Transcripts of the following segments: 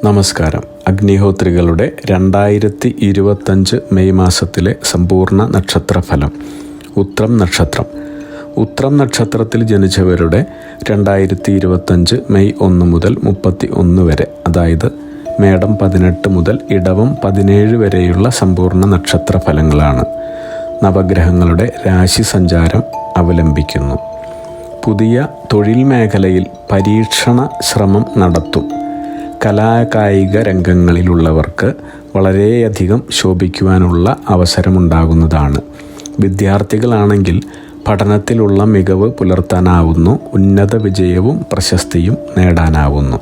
നമസ്കാരം. അഗ്നിഹോത്രികളുടെ 2025 മെയ് മാസത്തിലെ സമ്പൂർണ്ണ നക്ഷത്രഫലം. ഉത്രം നക്ഷത്രം. ഉത്രം നക്ഷത്രത്തിൽ ജനിച്ചവരുടെ 2025 മെയ് 1 മുതൽ 31 വരെ, അതായത് മേടം 18 മുതൽ ഇടവം 17 വരെയുള്ള സമ്പൂർണ്ണ നക്ഷത്രഫലങ്ങളാണ്. നവഗ്രഹങ്ങളുടെ രാശി സഞ്ചാരം അവലംബിക്കുന്നു. പുതിയ തൊഴിൽ മേഖലയിൽ പരീക്ഷണ ശ്രമം നടത്തും. കലാകായിക രംഗങ്ങളിലുള്ളവർക്ക് വളരെയധികം ശോഭിക്കുവാനുള്ള അവസരമുണ്ടാകുന്നതാണ്. വിദ്യാർത്ഥികളാണെങ്കിൽ പഠനത്തിലുള്ള മികവ് പുലർത്താനാവുന്നു. ഉന്നത വിജയവും പ്രശസ്തിയും നേടാനാവുന്നു.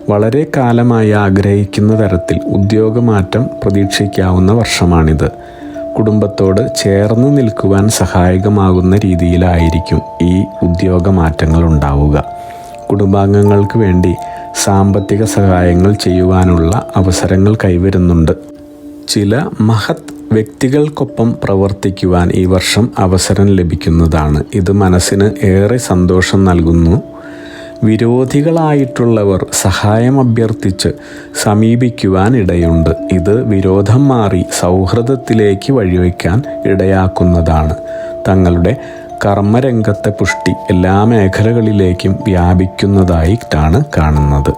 വളരെ കാലമായി ആഗ്രഹിക്കുന്ന തരത്തിൽ ഉദ്യോഗമാറ്റം പ്രതീക്ഷിക്കാവുന്ന വർഷമാണിത്. കുടുംബത്തോട് ചേർന്ന് നിൽക്കുവാൻ സഹായകമാകുന്ന രീതിയിലായിരിക്കും ഈ ഉദ്യോഗമാറ്റങ്ങൾ ഉണ്ടാവുക. കുടുംബാംഗങ്ങൾക്ക് വേണ്ടി സാമ്പത്തിക സഹായങ്ങൾ ചെയ്യുവാനുള്ള അവസരങ്ങൾ കൈവരുന്നുണ്ട്. ചില മഹത് വ്യക്തികൾക്കൊപ്പം പ്രവർത്തിക്കുവാൻ ഈ വർഷം അവസരം ലഭിക്കുന്നതാണ്. ഇത് മനസ്സിന് ഏറെ സന്തോഷം നൽകുന്നു. വിരോധികളായിട്ടുള്ളവർ സഹായം അഭ്യർത്ഥിച്ച് സമീപിക്കുവാൻ ഇടയുണ്ട്. ഇത് വിരോധം മാറി സൗഹൃദത്തിലേക്ക് വഴിവെക്കാൻ ഇടയാക്കുന്നതാണ്. തങ്ങളുടെ കർമ്മരംഗത്തെ പുഷ്ടി എല്ലാ മേഖലകളിലേക്കും വ്യാപിക്കുന്നതായിട്ടാണ് കാണുന്നത്.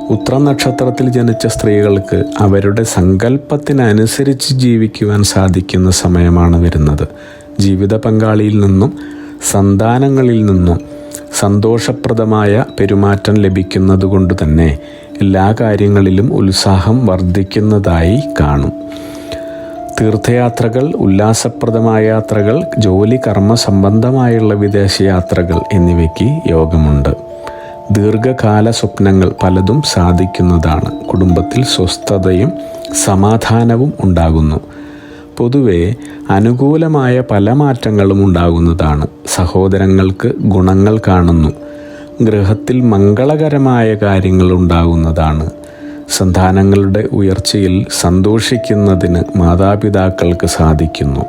ഉത്രം നക്ഷത്രത്തിൽ ജനിച്ച സ്ത്രീകൾക്ക് അവരുടെ സങ്കല്പത്തിനനുസരിച്ച് ജീവിക്കുവാൻ സാധിക്കുന്ന സമയമാണ് വരുന്നത്. ജീവിത പങ്കാളിയിൽ നിന്നും സന്താനങ്ങളിൽ നിന്നും സന്തോഷപ്രദമായ പെരുമാറ്റം ലഭിക്കുന്നത് കൊണ്ട് തന്നെ എല്ലാ കാര്യങ്ങളിലും ഉത്സാഹം വർദ്ധിക്കുന്നതായി കാണും. തീർത്ഥയാത്രകൾ, ഉല്ലാസപ്രദമായ യാത്രകൾ, ജോലി കർമ്മ സംബന്ധമായുള്ള വിദേശയാത്രകൾ എന്നിവയ്ക്ക് യോഗമുണ്ട്. ദീർഘകാല സ്വപ്നങ്ങൾ പലതും സാധിക്കുന്നതാണ്. കുടുംബത്തിൽ സ്വസ്ഥതയും സമാധാനവും ഉണ്ടാകുന്നു. പൊതുവെ അനുകൂലമായ പല മാറ്റങ്ങളും ഉണ്ടാകുന്നതാണ്. സഹോദരങ്ങൾക്ക് ഗുണങ്ങൾ കാണുന്നു. ഗൃഹത്തിൽ മംഗളകരമായ കാര്യങ്ങൾ ഉണ്ടാകുന്നതാണ്. സന്താനങ്ങളുടെ ഉയർച്ചയിൽ സന്തോഷിക്കുന്നതിന് മാതാപിതാക്കൾക്ക് സാധിക്കുന്നു.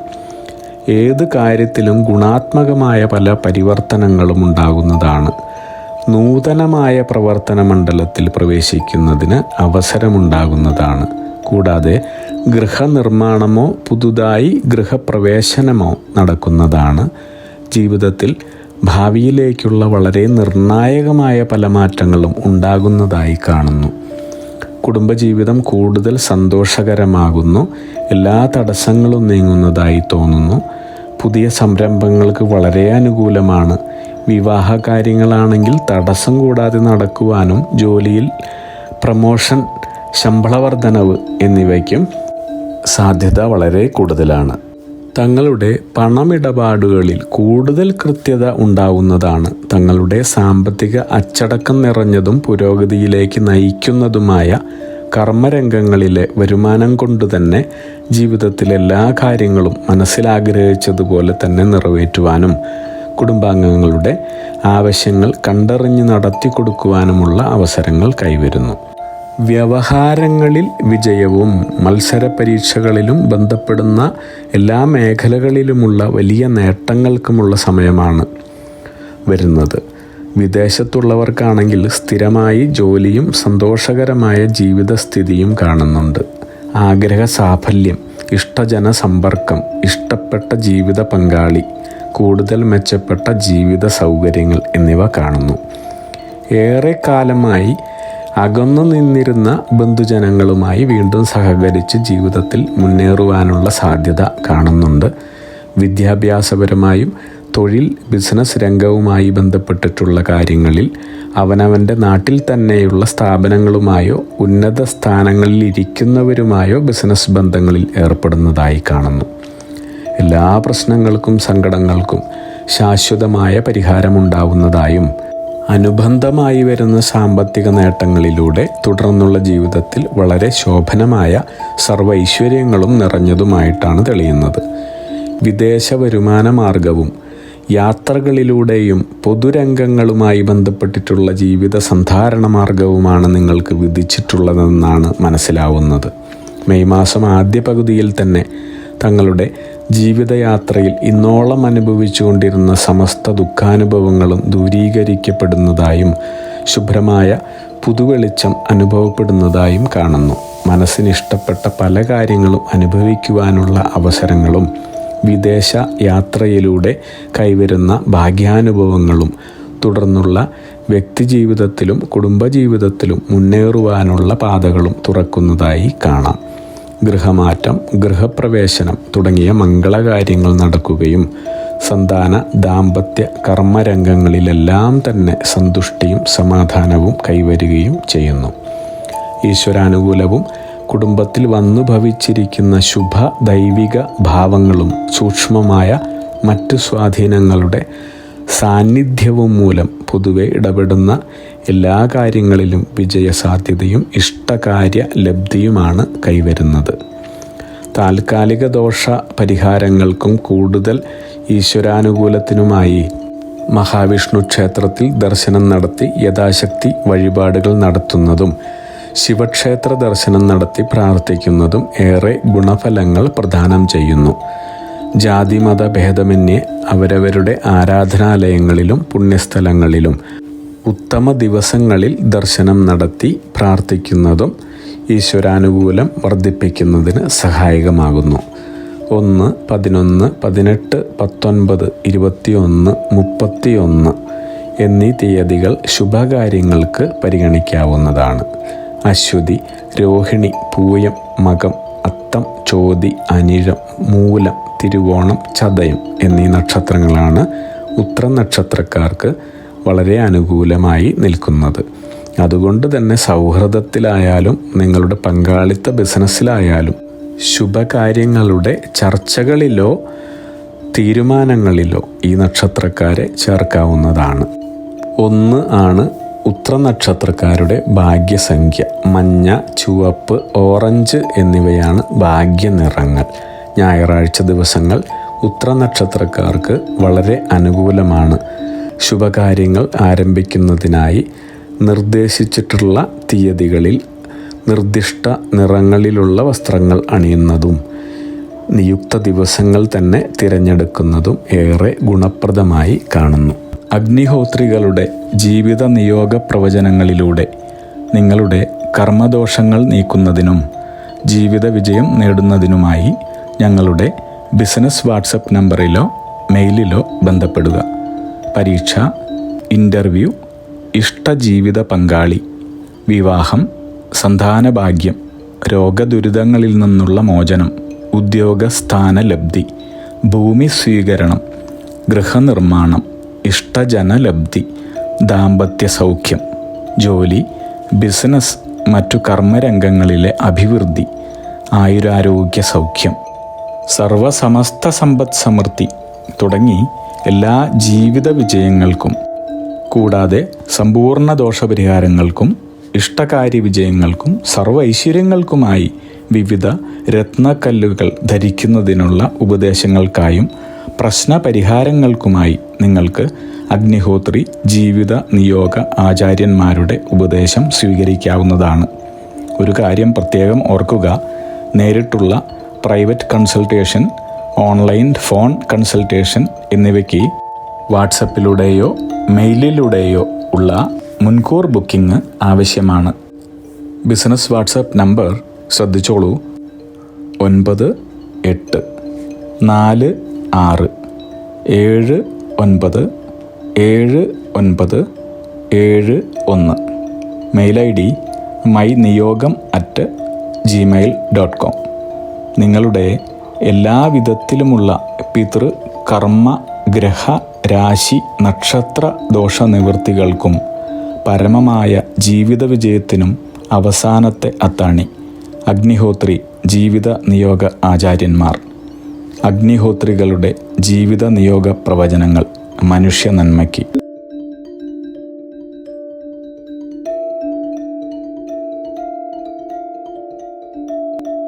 ഏത് കാര്യത്തിലും ഗുണാത്മകമായ പല പരിവർത്തനങ്ങളും ഉണ്ടാകുന്നതാണ്. നൂതനമായ പ്രവർത്തന മണ്ഡലത്തിൽ പ്രവേശിക്കുന്നതിന് അവസരമുണ്ടാകുന്നതാണ്. കൂടാതെ ഗൃഹനിർമ്മാണമോ പുതുതായി ഗൃഹപ്രവേശനമോ നടക്കുന്നതാണ്. ജീവിതത്തിൽ ഭാവിയിലേക്കുള്ള വളരെ നിർണായകമായ പല മാറ്റങ്ങളും ഉണ്ടാകുന്നതായി കാണുന്നു. കുടുംബജീവിതം കൂടുതൽ സന്തോഷകരമാകുന്നു. എല്ലാ തടസ്സങ്ങളും നീങ്ങുന്നതായി തോന്നുന്നു. പുതിയ സംരംഭങ്ങൾക്ക് വളരെ അനുകൂലമാണ്. വിവാഹ കാര്യങ്ങളാണെങ്കിൽ തടസ്സം കൂടാതെ നടക്കുവാനും ജോലിയിൽ പ്രമോഷൻ, ശമ്പള വർധനവ് എന്നിവയ്ക്കും സാധ്യത വളരെ കൂടുതലാണ്. തങ്ങളുടെ പണമിടപാടുകളിൽ കൂടുതൽ കൃത്യത ഉണ്ടാവുന്നതാണ്. തങ്ങളുടെ സാമ്പത്തിക അച്ചടക്കം നിറഞ്ഞതും പുരോഗതിയിലേക്ക് നയിക്കുന്നതുമായ കർമ്മരംഗങ്ങളിലെ വരുമാനം കൊണ്ട് തന്നെ ജീവിതത്തിലെ എല്ലാ കാര്യങ്ങളും മനസ്സിലാഗ്രഹിച്ചതുപോലെ തന്നെ നിറവേറ്റുവാനും കുടുംബാംഗങ്ങളുടെ ആവശ്യങ്ങൾ കണ്ടറിഞ്ഞ് നടത്തി കൊടുക്കുവാനുമുള്ള അവസരങ്ങൾ കൈവരുന്നു. വ്യവഹാരങ്ങളിൽ വിജയവും മത്സര പരീക്ഷകളിലും ബന്ധപ്പെടുന്ന എല്ലാ മേഖലകളിലുമുള്ള വലിയ നേട്ടങ്ങൾക്കുമുള്ള സമയമാണ് വരുന്നത്. വിദേശത്തുള്ളവർക്കാണെങ്കിൽ സ്ഥിരമായി ജോലിയും സന്തോഷകരമായ ജീവിതസ്ഥിതിയും കാണുന്നുണ്ട്. ആഗ്രഹ സാഫല്യം, ഇഷ്ടജന സമ്പർക്കം, ഇഷ്ടപ്പെട്ട ജീവിത പങ്കാളി, കൂടുതൽ മെച്ചപ്പെട്ട ജീവിത സൗകര്യങ്ങൾ എന്നിവ കാണുന്നു. ഏറെ കാലമായി അകന്നു നിന്നിരുന്ന ബന്ധുജനങ്ങളുമായി വീണ്ടും സഹകരിച്ച് ജീവിതത്തിൽ മുന്നേറുവാനുള്ള സാധ്യത കാണുന്നുണ്ട്. വിദ്യാഭ്യാസപരമായും തൊഴിൽ, ബിസിനസ് രംഗവുമായി ബന്ധപ്പെട്ടിട്ടുള്ള കാര്യങ്ങളിൽ അവനവൻ്റെ നാട്ടിൽ തന്നെയുള്ള സ്ഥാപനങ്ങളുമായോ ഉന്നത സ്ഥാനങ്ങളിൽ ഇരിക്കുന്നവരുമായോ ബിസിനസ് ബന്ധങ്ങളിൽ ഏർപ്പെടുന്നതായി കാണുന്നു. എല്ലാ പ്രശ്നങ്ങൾക്കും സങ്കടങ്ങൾക്കും ശാശ്വതമായ പരിഹാരമുണ്ടാവുന്നതായും അനുബന്ധമായി വരുന്ന സാമ്പത്തിക നേട്ടങ്ങളിലൂടെ തുടർന്നുള്ള ജീവിതത്തിൽ വളരെ ശോഭനമായ സർവ്വ ഐശ്വര്യങ്ങളും നിറഞ്ഞതുമായിട്ടാണ് തെളിയുന്നത്. വിദേശ വരുമാന മാർഗവും യാത്രകളിലൂടെയും പൊതുരംഗങ്ങളുമായി ബന്ധപ്പെട്ടിട്ടുള്ള ജീവിത സന്ധാരണ മാർഗവുമാണ് നിങ്ങൾക്ക് വിധിച്ചിട്ടുള്ളതെന്നാണ് മനസ്സിലാവുന്നത്. മെയ് മാസം ആദ്യ പകുതിയിൽ തന്നെ തങ്ങളുടെ ജീവിതയാത്രയിൽ ഇന്നോളം അനുഭവിച്ചുകൊണ്ടിരുന്ന സമസ്ത ദുഃഖാനുഭവങ്ങളും ദൂരീകരിക്കപ്പെടുന്നതായും ശുഭ്രമായ പുതുവെളിച്ചം അനുഭവപ്പെടുന്നതായും കാണുന്നു. മനസ്സിനിഷ്ടപ്പെട്ട പല കാര്യങ്ങളും അനുഭവിക്കുവാനുള്ള അവസരങ്ങളും വിദേശ യാത്രയിലൂടെ കൈവരുന്ന ഭാഗ്യാനുഭവങ്ങളും തുടർന്നുള്ള വ്യക്തിജീവിതത്തിലും കുടുംബജീവിതത്തിലും മുന്നേറുവാനുള്ള പാതകളും തുറക്കുന്നതായി കാണാം. ഗൃഹമാറ്റം, ഗൃഹപ്രവേശനം തുടങ്ങിയ മംഗളകാര്യങ്ങൾ നടക്കുകയും സന്താന, ദാമ്പത്യ, കർമ്മരംഗങ്ങളിലെല്ലാം തന്നെ സന്തുഷ്ടിയും സമാധാനവും കൈവരുകയും ചെയ്യുന്നു. ഈശ്വരാനുകൂലവും കുടുംബത്തിൽ വന്നു ഭവിച്ചിരിക്കുന്ന ശുഭ ദൈവിക ഭാവങ്ങളും സൂക്ഷ്മമായ മറ്റ് സ്വാധീനങ്ങളുടെ സാന്നിധ്യവും മൂലം പൊതുവെ ഇടപെടുന്ന എല്ലാ കാര്യങ്ങളിലും വിജയസാധ്യതയും ഇഷ്ടകാര്യ ലബ്ധിയുമാണ് കൈവരുന്നത്. താൽക്കാലിക ദോഷ പരിഹാരങ്ങൾക്കും കൂടുതൽ ഈശ്വരാനുകൂലത്തിനുമായി മഹാവിഷ്ണു ക്ഷേത്രത്തിൽ ദർശനം നടത്തി യഥാശക്തി വഴിപാടുകൾ നടത്തുന്നതും ശിവക്ഷേത്ര ദർശനം നടത്തി പ്രാർത്ഥിക്കുന്നതും ഏറെ ഗുണഫലങ്ങൾ പ്രദാനം ചെയ്യുന്നു. ജാതിമത ഭേദമന്യേ അവരവരുടെ ആരാധനാലയങ്ങളിലും പുണ്യസ്ഥലങ്ങളിലും ഉത്തമ ദിവസങ്ങളിൽ ദർശനം നടത്തി പ്രാർത്ഥിക്കുന്നതും ഈശ്വരാനുകൂലം വർദ്ധിപ്പിക്കുന്നതിന് സഹായകമാകുന്നു. 1, 11, 18, 19, 21, 31 എന്നീ തീയതികൾ ശുഭകാര്യങ്ങൾക്ക് പരിഗണിക്കാവുന്നതാണ്. അശ്വതി, രോഹിണി, പൂയം, മകം, അത്തം, ചോതി, അനിഴം, മൂലം, തിരുവോണം, ചതയം എന്നീ നക്ഷത്രങ്ങളാണ് ഉത്ര നക്ഷത്രക്കാർക്ക് വളരെ അനുകൂലമായി നിൽക്കുന്നത്. അതുകൊണ്ട് തന്നെ സൗഹൃദത്തിലായാലും നിങ്ങളുടെ പങ്കാളിത്ത ബിസിനസ്സിലായാലും ശുഭകാര്യങ്ങളുടെ ചർച്ചകളിലോ തീരുമാനങ്ങളിലോ ഈ നക്ഷത്രക്കാരെ ചേർക്കാവുന്നതാണ്. 1 ആണ് ഉത്ര നക്ഷത്രക്കാരുടെ ഭാഗ്യസംഖ്യ. മഞ്ഞ, ചുവപ്പ്, ഓറഞ്ച് എന്നിവയാണ് ഭാഗ്യനിറങ്ങൾ. ഞായറാഴ്ച ദിവസങ്ങൾ ഉത്ര നക്ഷത്രക്കാർക്ക് വളരെ അനുകൂലമാണ്. ശുഭകാര്യങ്ങൾ ആരംഭിക്കുന്നതിനായി നിർദ്ദേശിച്ചിട്ടുള്ള തീയതികളിൽ നിർദ്ദിഷ്ട നിറങ്ങളിലുള്ള വസ്ത്രങ്ങൾ അണിയുന്നതും നിയുക്ത ദിവസങ്ങൾ തന്നെ തിരഞ്ഞെടുക്കുന്നതും ഏറെ ഗുണപ്രദമായി കാണുന്നു. അഗ്നിഹോത്രികളുടെ ജീവിത നിയോഗ പ്രവചനങ്ങളിലൂടെ നിങ്ങളുടെ കർമ്മദോഷങ്ങൾ നീക്കുന്നതിനും ജീവിത വിജയം നേടുന്നതിനുമായി ഞങ്ങളുടെ ബിസിനസ് വാട്സപ്പ് നമ്പറിലോ മെയിലിലോ ബന്ധപ്പെടുക. പരീക്ഷ, ഇൻ്റർവ്യൂ, ഇഷ്ടജീവിത പങ്കാളി, വിവാഹം, സന്താനഭാഗ്യം, രോഗദുരിതങ്ങളിൽ നിന്നുള്ള മോചനം, ഉദ്യോഗസ്ഥാന ലബ്ധി, ഭൂമി സ്വീകരണം, ഗൃഹനിർമ്മാണം, ഇഷ്ടജനലബ്ധി, ദാമ്പത്യ സൗഖ്യം, ജോലി, ബിസിനസ്, മറ്റു കർമ്മരംഗങ്ങളിലെ അഭിവൃദ്ധി, ആയുരാരോഗ്യ സൗഖ്യം, സർവസമസ്ത സമ്പദ് സമൃദ്ധി തുടങ്ങി എല്ലാ ജീവിത വിജയങ്ങൾക്കും കൂടാതെ സമ്പൂർണ്ണ ദോഷപരിഹാരങ്ങൾക്കും ഇഷ്ടകാര്യ വിജയങ്ങൾക്കും സർവ്വ ഐശ്വര്യങ്ങൾക്കുമായി വിവിധ രത്നക്കല്ലുകൾ ധരിക്കുന്നതിനുള്ള ഉപദേശങ്ങൾക്കായും പ്രശ്നപരിഹാരങ്ങൾക്കുമായി നിങ്ങൾക്ക് അഗ്നിഹോത്രി ജീവിത നിയോഗ ആചാര്യന്മാരുടെ ഉപദേശം സ്വീകരിക്കാവുന്നതാണ്. ഒരു കാര്യം പ്രത്യേകം ഓർക്കുക, നേരിട്ടുള്ള private consultation, online phone consultation എന്നിവയ്ക്ക് വാട്സപ്പിലൂടെയോ മെയിലിലൂടെയോ ഉള്ള മുൻകൂർ ബുക്കിംഗ് ആവശ്യമാണ്. ബിസിനസ് വാട്സപ്പ് നമ്പർ ശ്രദ്ധിച്ചോളൂ: 9846797971. Mail ID myniyogam@gmail.com. നിങ്ങളുടെ എല്ലാ വിധത്തിലുമുള്ള പിതൃ, കർമ്മ, ഗ്രഹ, രാശി, നക്ഷത്ര ദോഷ നിവൃത്തികൾക്കും പരമമായ ജീവിത വിജയത്തിനും അവസാനത്തെ അത്താണി അഗ്നിഹോത്രി ജീവിത നിയോഗ ആചാര്യന്മാർ. അഗ്നിഹോത്രികളുടെ ജീവിത നിയോഗ പ്രവചനങ്ങൾ മനുഷ്യ നന്മയ്ക്ക്.